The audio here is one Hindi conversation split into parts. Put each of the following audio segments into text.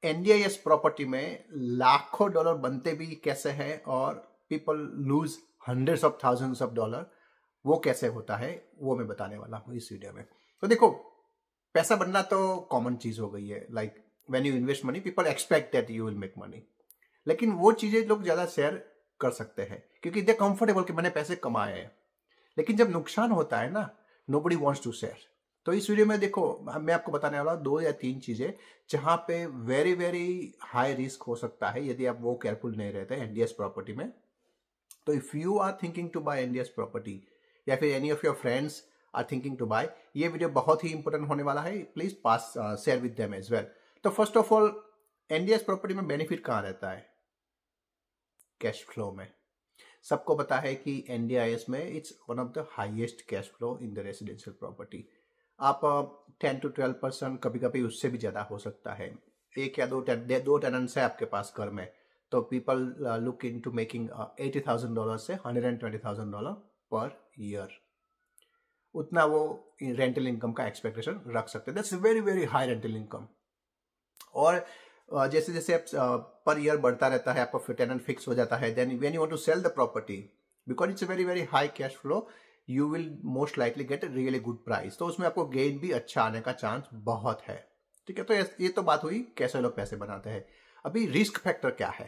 एनडीआईएस प्रॉपर्टी में लाखों डॉलर बनते भी कैसे हैं और people lose hundreds of thousands of dollar, वो कैसे होता है वो मैं बताने वाला हूँ इस वीडियो में। तो देखो, पैसा बनना तो कॉमन चीज हो गई है। Like when you invest money people expect that you will make money, लेकिन वो चीजें लोग ज्यादा शेयर कर सकते हैं क्योंकि दे कंफर्टेबल कि मैंने पैसे कमाए हैं। लेकिन जब नुकसान होता है ना, नोबडी वांट्स टू शेयर। तो इस वीडियो में देखो, मैं आपको बताने वाला हूँ 2 या 3 चीजें जहां पे वेरी वेरी हाई रिस्क हो सकता है यदि आप वो केयरफुल नहीं रहते एनडीएस प्रॉपर्टी में। तो if you are thinking to buy NDIS property या फिर any of your friends are thinking to buy, ये वीडियो बहुत ही इंपॉर्टेंट होने वाला है। Please pass share with them as well. तो first of all, NDIS property में बेनिफिट कहाँ रहता है? कैश फ्लो में। सबको पता है कि एनडीआईएस में it's one of the highest cash flow in the residential property. आप 10 to 12%, कभी कभी उससे भी ज्यादा हो सकता है। एक या दो टेनेंट्स है आपके पास घर में, तो people look into making $80,000 से $120,000 पर ईयर। उतना वो रेंटल इनकम का एक्सपेक्टेशन रख सकते हैं। That's very very high rental income. और जैसे जैसे आप पर ईयर बढ़ता रहता है, आपका टेनेंट फिक्स हो जाता है, then when you want to sell the property, because it's a very very high cash flow, you will most likely get a really good price. तो उसमें आपको गेन भी अच्छा आने का चांस बहुत है। ठीक है, तो ये तो बात हुई कैसे लोग पैसे बनाते हैं। अभी रिस्क फैक्टर क्या है?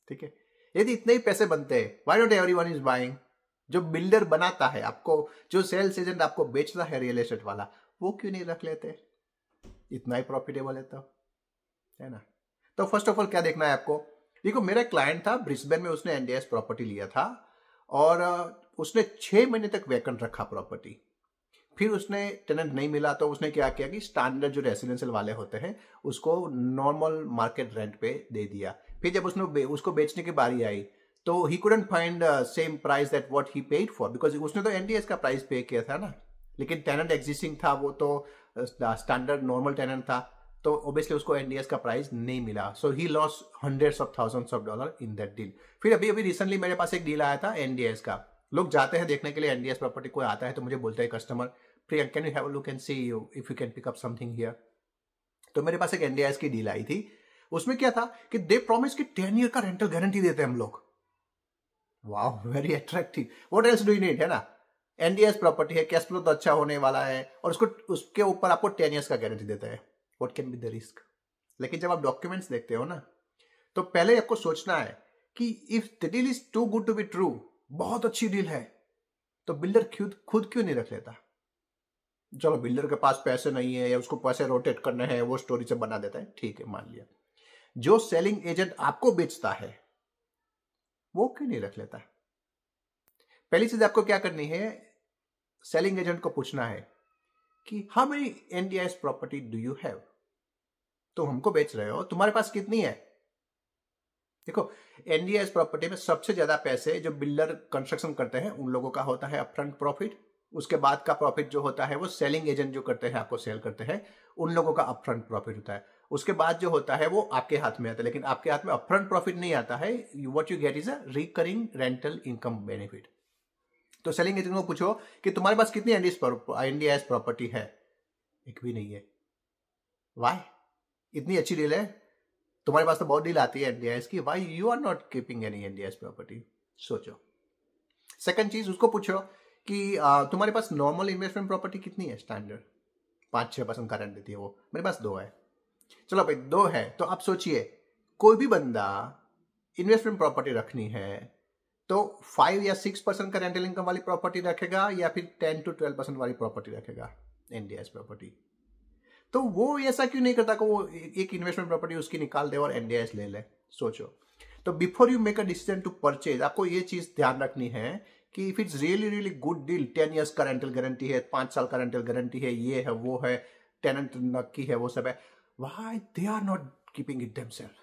ठीक है, यदि इतने ही पैसे बनते हैं, why not everyone is buying? जो बिल्डर बनाता है आपको, जो सेल्स एजेंट आपको बेचता है रियल एस्टेट वाला, वो क्यों नहीं रख लेते? इतना ही प्रॉफिटेबल है ना। तो फर्स्ट ऑफ ऑल क्या देखना है आपको? देखो, मेरा क्लाइंट था ब्रिस्बेन में, उसने एनडीएस प्रॉपर्टी लिया था और उसने 6 महीने तक वैकेंट रखा प्रॉपर्टी। फिर उसने टेनेंट नहीं मिला तो उसने क्या किया कि स्टैंडर्ड जो रेसिडेंशियल वाले होते हैं उसको नॉर्मल मार्केट रेंट पे दे दिया। फिर जब उसको बेचने की बारी आई तो he couldn't find same price that what he paid for, because उसने तो एनडीएस का प्राइस पे किया था ना, लेकिन टेनेंट एग्जिस्टिंग था, वो तो स्टैंडर्ड नॉर्मल टेनेंट था, तो ऑब्वियसली उसको एनडीएस का प्राइस नहीं मिला। So he loss hundreds of thousands of dollar in that deal. फिर अभी अभी रिसेंटली मेरे पास एक डील आया था एनडीएस का। लोग जाते हैं देखने के लिए एनडीएस प्रॉपर्टी, कोई आता है तो मुझे बोलता है customer, Priyanka can you have a look and see if you can pick up something here. तो मेरे पास एक एनडीएस की डील आई थी। उसमें क्या था कि दे प्रॉमिस कि 10 ईयर का रेंटल गारंटी देते हैं हम लोग। वाह, very attractive. What else do you need, है ना। एनडीएस प्रॉपर्टी है, कैश फ्लो तो अच्छा होने वाला है और उसके ऊपर आपको 10 ईयर्स का गारंटी देता है। What can be the risk? लेकिन जब आप डॉक्यूमेंट्स देखते हो ना, तो पहले आपको सोचना है कि if the deal is too good to be true, बहुत अच्छी डील है, तो बिल्डर खुद क्यों नहीं रख लेता? चलो, बिल्डर के पास पैसे नहीं है या उसको पैसे रोटेट करने हैं, वो स्टोरी से बना देता है, ठीक है, मान लिया। जो सेलिंग एजेंट आपको बेचता है वो क्यों नहीं रख लेता? पहली चीज आपको क्या करनी है, सेलिंग एजेंट को पूछना है कि how many NDIS property do you have? तो हमको बेच रहे हो, तुम्हारे पास कितनी है? देखो, एनडीआईएस प्रॉपर्टी में सबसे ज्यादा पैसे जो बिल्डर कंस्ट्रक्शन करते हैं उन लोगों का होता है अपफ्रंट प्रॉफिट। उसके बाद का प्रॉफिट जो होता है वो सेलिंग एजेंट जो करते हैं, आपको सेल करते हैं, उन लोगों का अपफ्रंट प्रॉफिट होता है। उसके बाद जो होता है वो आपके हाथ में आता है, लेकिन आपके हाथ में अपफ्रंट प्रॉफिट नहीं आता है। What you get is a recurring rental income benefit. तो सेलिंग एजेंट को पूछो कि तुम्हारे पास कितनी एनडीआईएस प्रॉपर्टी है? एक भी नहीं है। वाई? इतनी अच्छी डील है, तुम्हारे पास तो बहुत डील आती है एनडीआईएस की, why you are not keeping any NDIS property? सोचो। सेकंड चीज, उसको पूछो कि तुम्हारे पास नॉर्मल इन्वेस्टमेंट प्रॉपर्टी कितनी है स्टैंडर्ड? 5-6% का रेंट देती है वो, मेरे पास 2 है। चलो भाई, 2 है तो आप सोचिए, कोई भी बंदा इन्वेस्टमेंट प्रॉपर्टी रखनी है तो 5 या 6% का रेंटल इनकम वाली प्रॉपर्टी रखेगा या फिर 10 to 12% वाली प्रॉपर्टी रखेगा एनडीआईएस प्रॉपर्टी? तो वो ऐसा क्यों नहीं करता कि वो एक इन्वेस्टमेंट प्रॉपर्टी उसकी निकाल दे और एनडीआईएस ले ले? सोचो। तो before you make a decision to purchase, आपको ये चीज ध्यान रखनी है कि if it's really really good deal, 10 years का रेंटल गारंटी है, 5 साल का रेंटल गारंटी है, ये है वो है, टेनेंट नक्की है, वो सब है, why they are not keeping it themself?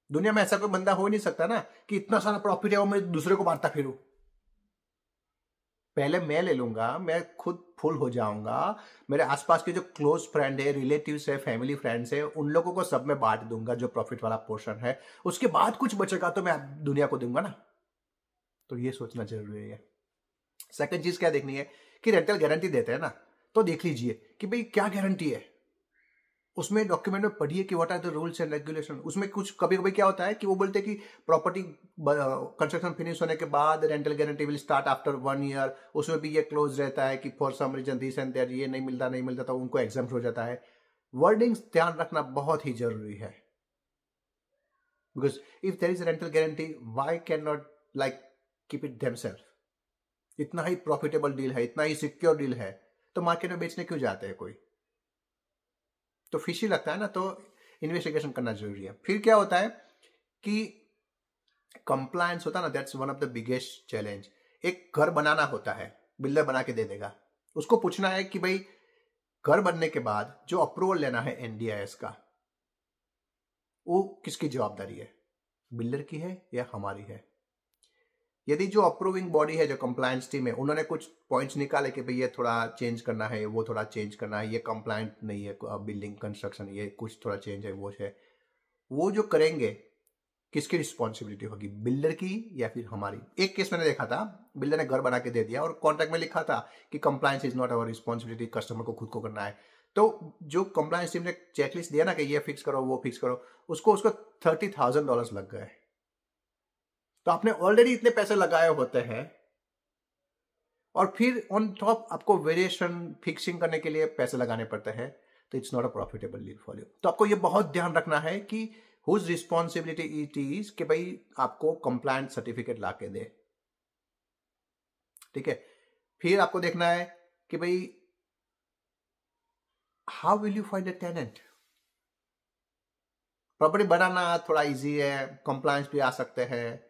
दुनिया में ऐसा कोई बंदा हो नहीं सकता ना कि इतना सारा प्रॉफिट है और मैं दूसरे को बांटता फिरूं। पहले मैं ले लूंगा, मैं खुद फुल हो जाऊंगा, मेरे आसपास के जो क्लोज फ्रेंड है, रिलेटिव्स है, फैमिली फ्रेंड्स है, उन लोगों को सब में बांट दूंगा जो प्रॉफिट वाला पोर्शन है। उसके बाद कुछ बचेगा तो मैं दुनिया को दूंगा ना। तो ये सोचना जरूरी है। सेकंड चीज क्या देखनी है कि रेंटल गारंटी देते हैं ना, तो देख लीजिए कि भाई क्या गारंटी है। उसमें डॉक्यूमेंट में पढ़िए कि what are the rules and regulation. उसमें कुछ कभी कभी क्या होता है कि वो बोलते हैं कि प्रॉपर्टी कंस्ट्रक्शन फिनिश होने के बाद rental guarantee will start after 1 year. उसमें भी ये क्लोज रहता है कि for some reason this and that, ये नहीं मिलता तो उनको एग्जाम्प्ट हो जाता है। वर्डिंग्स ध्यान रखना बहुत ही जरूरी है, because if there is rental guarantee why can not like keep it themself. इतना ही प्रॉफिटेबल डील है, इतना ही सिक्योर डील है, तो मार्केट में बेचने क्यों जाते हैं कोई? तो फिशी लगता है ना, तो इन्वेस्टिगेशन करना जरूरी है। फिर क्या होता है कि कंप्लायंस होता है ना, that's one of the biggest challenge. एक घर बनाना होता है, बिल्डर बना के दे देगा, उसको पूछना है कि भाई घर बनने के बाद जो अप्रूवल लेना है NDIS का, वो किसकी जवाबदारी है, बिल्डर की है या हमारी है? यदि जो अप्रूविंग बॉडी है, जो कंप्लायंस टीम है, उन्होंने कुछ पॉइंट्स निकाले कि भाई ये थोड़ा चेंज करना है, वो थोड़ा चेंज करना है, ये कंप्लायंट नहीं है बिल्डिंग कंस्ट्रक्शन, ये कुछ थोड़ा चेंज है, वो जो करेंगे किसकी रिस्पॉन्सिबिलिटी होगी, बिल्डर की या फिर हमारी? एक केस मैंने देखा था, बिल्डर ने घर बना के दे दिया और कॉन्ट्रैक्ट में लिखा था कि compliance is not our responsibility, customer को खुद को करना है। तो जो कंप्लायंस टीम ने चेकलिस्ट दिया ना कि ये फिक्स करो, वो फिक्स करो, उसको $30,000 लग गए। तो आपने ऑलरेडी इतने पैसे लगाए होते हैं और फिर ऑन टॉप आपको वेरिएशन फिक्सिंग करने के लिए पैसे लगाने पड़ते हैं, तो it's not a profitable deal for you. तो आपको ये बहुत ध्यान रखना है कि हुज रिस्पॉन्सिबिलिटी इट इज कि भाई आपको कंप्लायंट सर्टिफिकेट ला के दे, ठीक है। फिर आपको देखना है कि भाई how will you find a tenant. Property बनाना थोड़ा इजी है, कंप्लायंस भी आ सकते हैं,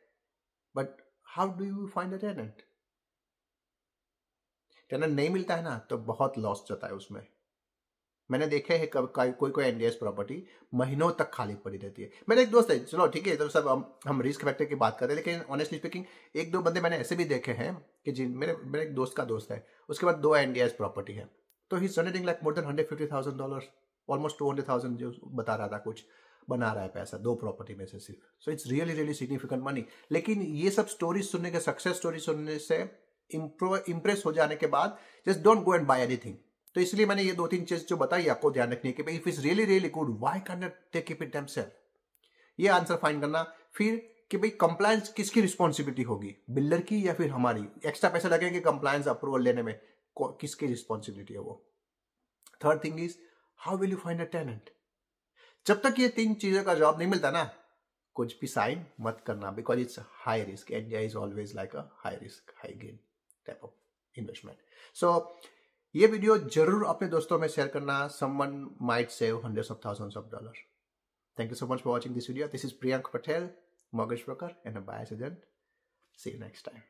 but how do you find a tenant? Tenant नहीं मिलता है ना, तो बहुत लॉस जाता है उसमें। मैंने देखे हैं कोई NDIS प्रॉपर्टी महीनों तक खाली पड़ी रहती है। मेरा एक दोस्त है, चलो ठीक है, तो सब हम रिस्क फैक्टर की बात कर रहे हैं, लेकिन ऑनेस्टली स्पीकिंग एक दो बंदे मैंने ऐसे भी देखे हैं कि जिन मेरे एक दोस्त का दोस्त है, उसके बाद 2 NDIS प्रॉपर्टी है, तो he generating like more than $150,000, almost 200,000 जो बता रहा था, कुछ बना रहा है पैसा 2 प्रॉपर्टी में से सिर्फ। So it's really significant money. लेकिन ये सब स्टोरी सुनने के, सक्सेस स्टोरी सुनने से इम्प्रेस हो जाने के बाद just don't go and buy anything. तो इसलिए मैंने ये 2-3 चीज जो बताई आपको ध्यान रखनी है कि भाई if is really good why can not they keep it themself. ये आंसर फाइंड करना। फिर कि भाई कंप्लायंस किसकी रिस्पॉन्सिबिलिटी होगी, बिल्डर की या फिर हमारी? एक्स्ट्रा पैसे लगेंगे कंप्लायंस अप्रूवल लेने में, किसकी रिस्पॉन्सिबिलिटी है वो? Third thing is how will you find a tenant. जब तक ये 3 चीजों का जवाब नहीं मिलता ना, कुछ भी साइन मत करना, because it's high risk. NDI is always like a high risk high gain type of investment. So ये वीडियो जरूर अपने दोस्तों में शेयर करना। Someone might save hundreds of thousands of dollars. Thank you so much for watching this video. This is Priyank Patel, mortgage broker and a buyer's agent. See you next time.